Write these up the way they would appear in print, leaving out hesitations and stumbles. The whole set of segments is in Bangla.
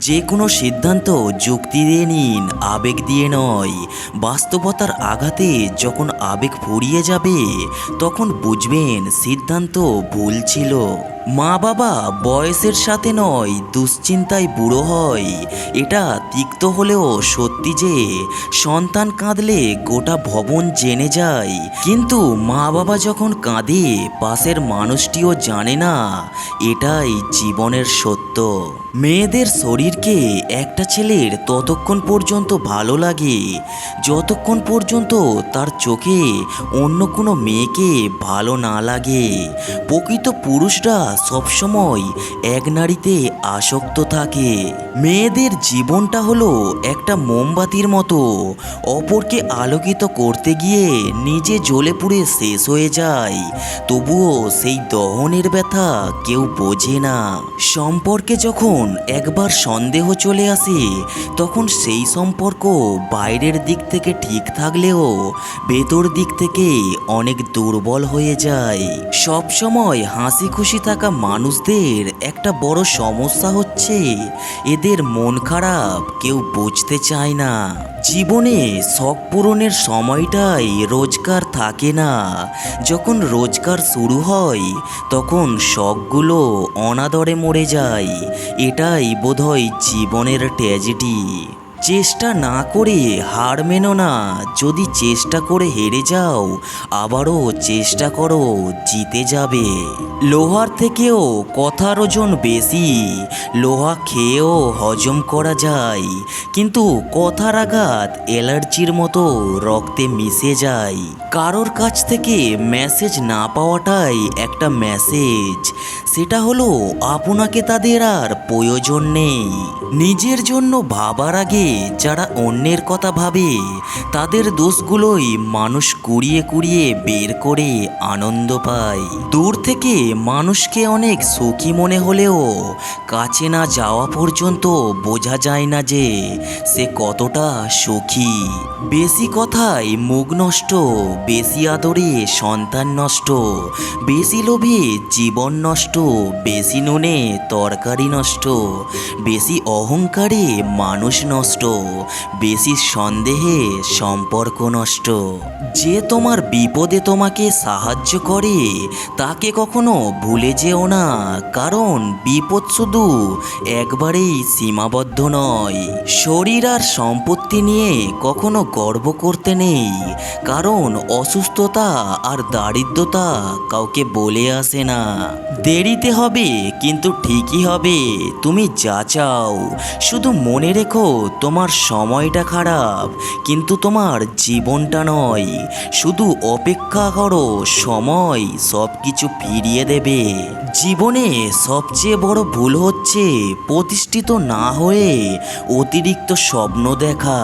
যে কোনো সিদ্ধান্ত যুক্তি দিয়ে নিন, আবেগ দিয়ে নয়। বাস্তবতার আঘাতে যখন আবেগ ফুরিয়ে যাবে তখন বুঝবেন সিদ্ধান্ত ভুল ছিল। মা বাবা বয়সের সাথে নয় দুশ্চিন্তায় বুড়ো হয়, এটা তিক্ত হলেও সত্যি যে সন্তান কাঁদলে গোটা ভবন জেনে যায়, কিন্তু মা বাবা যখন কাঁদে পাশের মানুষটিও জানে না, এটাই জীবনের সত্য। মেয়েদের শরীরকে একটা ছেলের ততক্ষণ পর্যন্ত ভালো লাগে যতক্ষণ পর্যন্ত তার চোখে অন্য কোনো মেয়েকে ভালো না লাগে। প্রকৃত পুরুষরা সবসময় এক নারীতে আসক্ত থাকে। মেয়েদের জীবনটা হলো একটা মোমবাতির মতো, অপরকে আলোকিত করতে গিয়ে নিজে জ্বলে পুড়ে শেষ হয়ে যায়, তবুও সেই দহনের ব্যথা কেউ বোঝে না। সম্পর্কে যখন একবার সন্দেহ চলে আসে তখন সেই সম্পর্ক বাইরের দিক থেকে ঠিক থাকলেও ভেতর দিক থেকে অনেক দুর্বল হয়ে যায়। সবসময় হাসি খুশি থাকা মানুষদের একটা বড় সমস্যা হচ্ছে এদের মন খারাপ কেউ বুঝতে চায় না। জীবনে শখ পূরণের সময়টাই রোজগার থাকে না, যখন রোজগার শুরু হয় তখন শখগুলো অনাদরে মরে যায়। এটাই বোধহয় জীবনের ট্র্যাজেডি। চেষ্টা না করে হার মেনো না, যদি চেষ্টা করে হেরে যাও আবারও চেষ্টা করো, জিতে যাবে। লোহার থেকেও কথার ওজন বেশি, লোহা খেয়েও হজম করা যায়, কিন্তু কথার আঘাত অ্যালার্জির মতো রক্তে মিশে যায়। কারোর কাছ থেকে মেসেজ না পাওয়াটাই একটা মেসেজ, সেটা হলো আপনাকে তাদের আর প্রয়োজন নেই। নিজের জন্য ভাবার আগে যারা অন্যের কথা ভাবে তাদের দোষগুলোই মানুষ কুড়িয়ে কুড়িয়ে বের করে আনন্দ পায়। দূর থেকে মানুষকে অনেক সুখী মনে হলেও কাছে না যাওয়া পর্যন্ত বোঝা যায় না যে সে কতটা সুখী। বেশি কথায় মুখ নষ্ট, বেশি আদরে সন্তান নষ্ট, বেশি লোভে জীবন নষ্ট, বেশি নুনে তরকারি নষ্ট, বেশি অহংকারে মানুষ নষ্ট, বেশি সন্দেহে সম্পর্ক নষ্ট। যে তোমার বিপদে তোমাকে সাহায্য করে তাকে কখনো ভুলে যেও না, কারণ বিপদ শুধু একবারেই সীমাবদ্ধ নয়। শরীর আর সম্পত্তি নিয়ে কখনো গর্ব করতে নেই, কারণ অসুস্থতা আর দারিদ্রতা কাউকে বলে আসে না। দেরিতে হবে কিন্তু ঠিকই হবে, তুমি যা চাও। শুধু মনে রেখো তোমার সময়টা খারাপ কিন্তু তোমার জীবনটা নয়। শুধু অপেক্ষা করো, সময় সব কিছু ফিরিয়ে দেবে। জীবনে সবচেয়ে বড় ভুল হচ্ছে প্রতিষ্ঠিত না হয়ে অতিরিক্ত স্বপ্ন দেখা।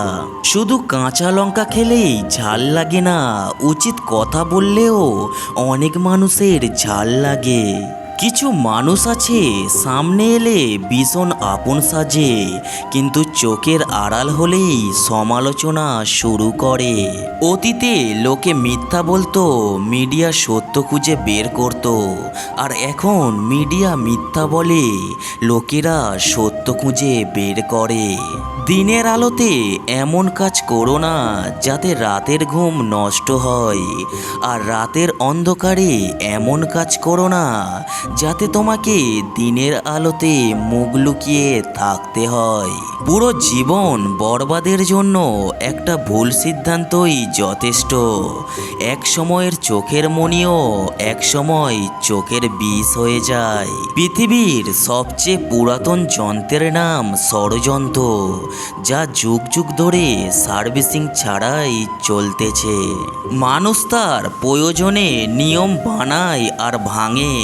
শুধু কাঁচা লঙ্কা খেলেই ঝাল লাগে না, উচিত কথা বললেও অনেক মানুষের ঝাল লাগে। কিছু মানুষ আছে সামনে এলে ভীষণ আপন সাজে, কিন্তু চোখের আড়াল হলেই সমালোচনা শুরু করে। অতীতে লোকে মিথ্যা বলতো, মিডিয়া সত্য খুঁজে বের করত, আর এখন মিডিয়া মিথ্যা বলে, লোকেরা সত্য খুঁজে বের করে। দিনের আলোতে এমন কাজ করো না যাতে রাতের ঘুম নষ্ট হয়, আর রাতের অন্ধকারে এমন কাজ করো না যাতে তোমাকে দিনের আলোতে মুখ লুকিয়ে থাকতে হয়। পুরো জীবন বরবাদের জন্য একটা ভুল সিদ্ধান্তই যথেষ্ট। এক সময়ের চোখের মণিও এক সময় চোখের বিষ হয়ে যায়। পৃথিবীর সবচেয়ে পুরাতন যন্ত্রের নাম ষড়যন্ত্র, যা যুগ যুগ ধরে সার্ভিসিং ছাড়াই চলতেছে। মানুষ তার প্রয়োজনে নিয়ম বানায় আর ভাঙে।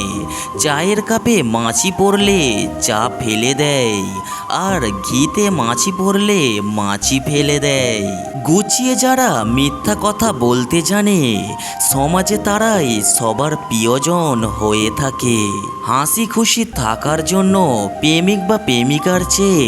চায়ের কাপে মাছি পড়লে চা ফেলে দেয়, আর ঘিতে মাছি পড়লে মাছি ফেলে দেয়। গুছিয়ে যারা মিথ্যা কথা বলতে জানে সমাজে তারাই সবার প্রিয়জন হয়ে থাকে। হাসি খুশি থাকার জন্য প্রেমিক বা প্রেমিকার চেয়ে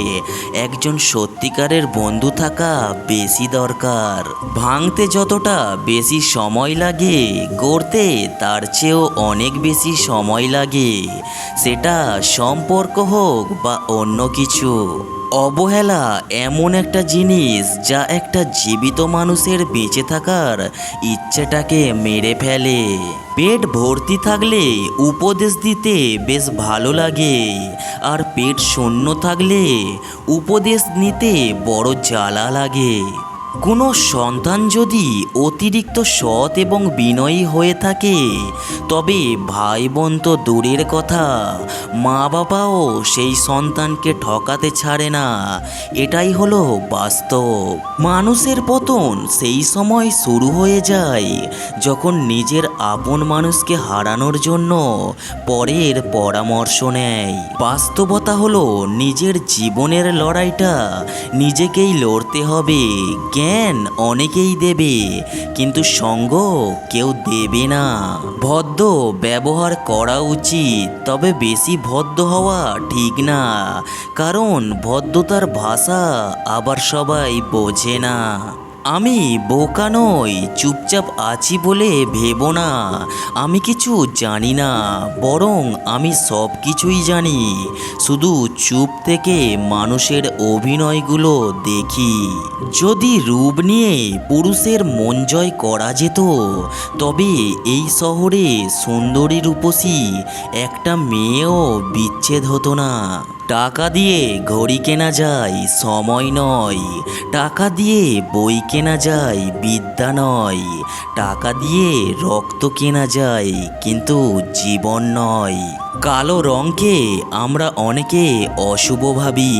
একজন সত্যিকারের বন্ধু থাকা বেশি দরকার। ভাঙতে যতটা বেশি সময় লাগে গড়তে তার চেয়েও অনেক বেশি সময় লাগে, সেটা সম্পর্ক হোক বা অন্য কিছু। অবহেলা এমন একটা জিনিস যা একটা জীবিত মানুষের বেঁচে থাকার ইচ্ছেটাকে মেরে ফেলে। পেট ভর্তি থাকলে উপদেশ দিতে বেশ ভালো লাগে, আর পেট শূন্য থাকলে উপদেশ নিতে বড় জ্বালা লাগে। কোনো সন্তান যদি অতিরিক্ত সৎ এবং বিনয়ী হয়ে থাকে, তবে ভাই বোন তো দূরের কথা, মা বাবাও সেই সন্তানকে ঠকাতে ছাড়ে না। এটাই হলো বাস্তব। মানুষের পতন সেই সময় শুরু হয়ে যায় যখন নিজের আপন মানুষকে হারানোর জন্য পরের পরামর্শ নেয়। বাস্তবতা হলো নিজের জীবনের লড়াইটা নিজেকেই লড়তে হবে। জ্ঞান অনেকেই দেবে, কিন্তু সঙ্গ কেউ দেবে না। ভদ্র ব্যবহার করা উচিত, তবে বেশি ভদ্র হওয়া ঠিক না, কারণ ভদ্রতার ভাষা আবার সবাই বোঝে না। আমি বোকা নই, চুপচাপ আছি বলে ভেবো না আমি কিছু জানি না, বরং আমি সব কিছুই জানি। শুধু চুপ থেকে মানুষের অভিনয়গুলো দেখি। যদি রূপ নিয়ে পুরুষের মন জয় করা যেত, তবে এই শহরে সুন্দরী রূপসী একটা মেয়েও বিচ্ছেদ হতো না। টাকা দিয়ে ঘড়ি কেনা যায়, সময় নয়। টাকা দিয়ে বই কেনা যায়, বিদ্যা নয়। টাকা দিয়ে রক্ত কেনা যায়, কিন্তু জীবন নয়। কালো রঙকে আমরা অনেকে অশুভ ভাবি,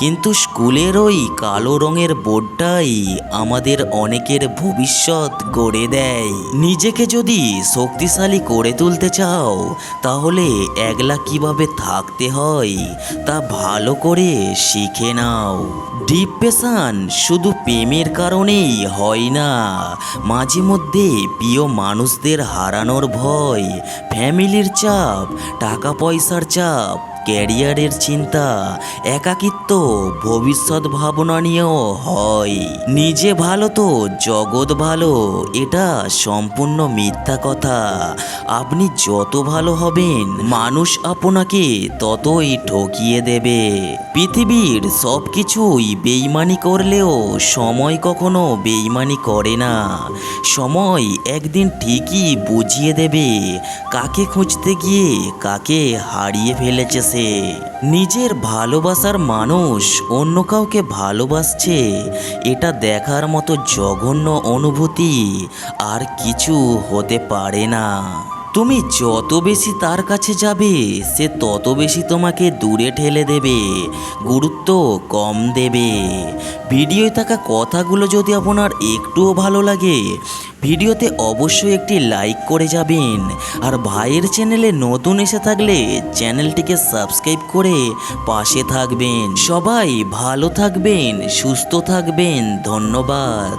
কিন্তু স্কুলের ওই কালো রঙের বোর্ডটাই আমাদের অনেকের ভবিষ্যৎ গড়ে দেয়। নিজেকে যদি শক্তিশালী করে তুলতে চাও, তাহলে একলা কিভাবে থাকতে হয় তা ভালো করে শিখে নাও। ডিপ্রেশন শুধু প্রেমের কারণেই হয় না, মাঝে মধ্যে প্রিয় মানুষদের হারানোর ভয়, ফ্যামিলির চাপ, টাকা পয়সার চাপ, ক্যারিয়ারের চিন্তা, একাকিত্ব, ভবিষ্যৎ ভাবনা নিয়েও হয়। নিজে ভালো তো জগৎ ভালো, এটা সম্পূর্ণ মিথ্যা কথা। আপনি যত ভালো হবেন, মানুষ আপনাকে ততই ঠকিয়ে দেবে। পৃথিবীর সব কিছুই বেইমানি করলেও সময় কখনো বেইমানি করে না। সময় একদিন ঠিকই বুঝিয়ে দেবে কাকে খুঁজতে গিয়ে কাকে হারিয়ে ফেলেছে সে। নিজের ভালোবাসার মানুষ অন্য কাউকে ভালোবাসছে, এটা দেখার মতো জঘন্য অনুভূতি আর কিছু হতে পারে না। তুমি যত বেশি তার কাছে যাবে, সে তত বেশি তোমাকে দূরে ঠেলে দেবে, গুরুত্ব কম দেবে। ভিডিওয় থাকা কথাগুলো যদি আপনার একটুও ভালো লাগে, ভিডিওতে অবশ্যই একটি লাইক করে যাবেন। আর ভাইয়ের চ্যানেলে নতুন এসে থাকলে চ্যানেলটিকে সাবস্ক্রাইব করে পাশে থাকবেন। সবাই ভালো থাকবেন, সুস্থ থাকবেন। ধন্যবাদ।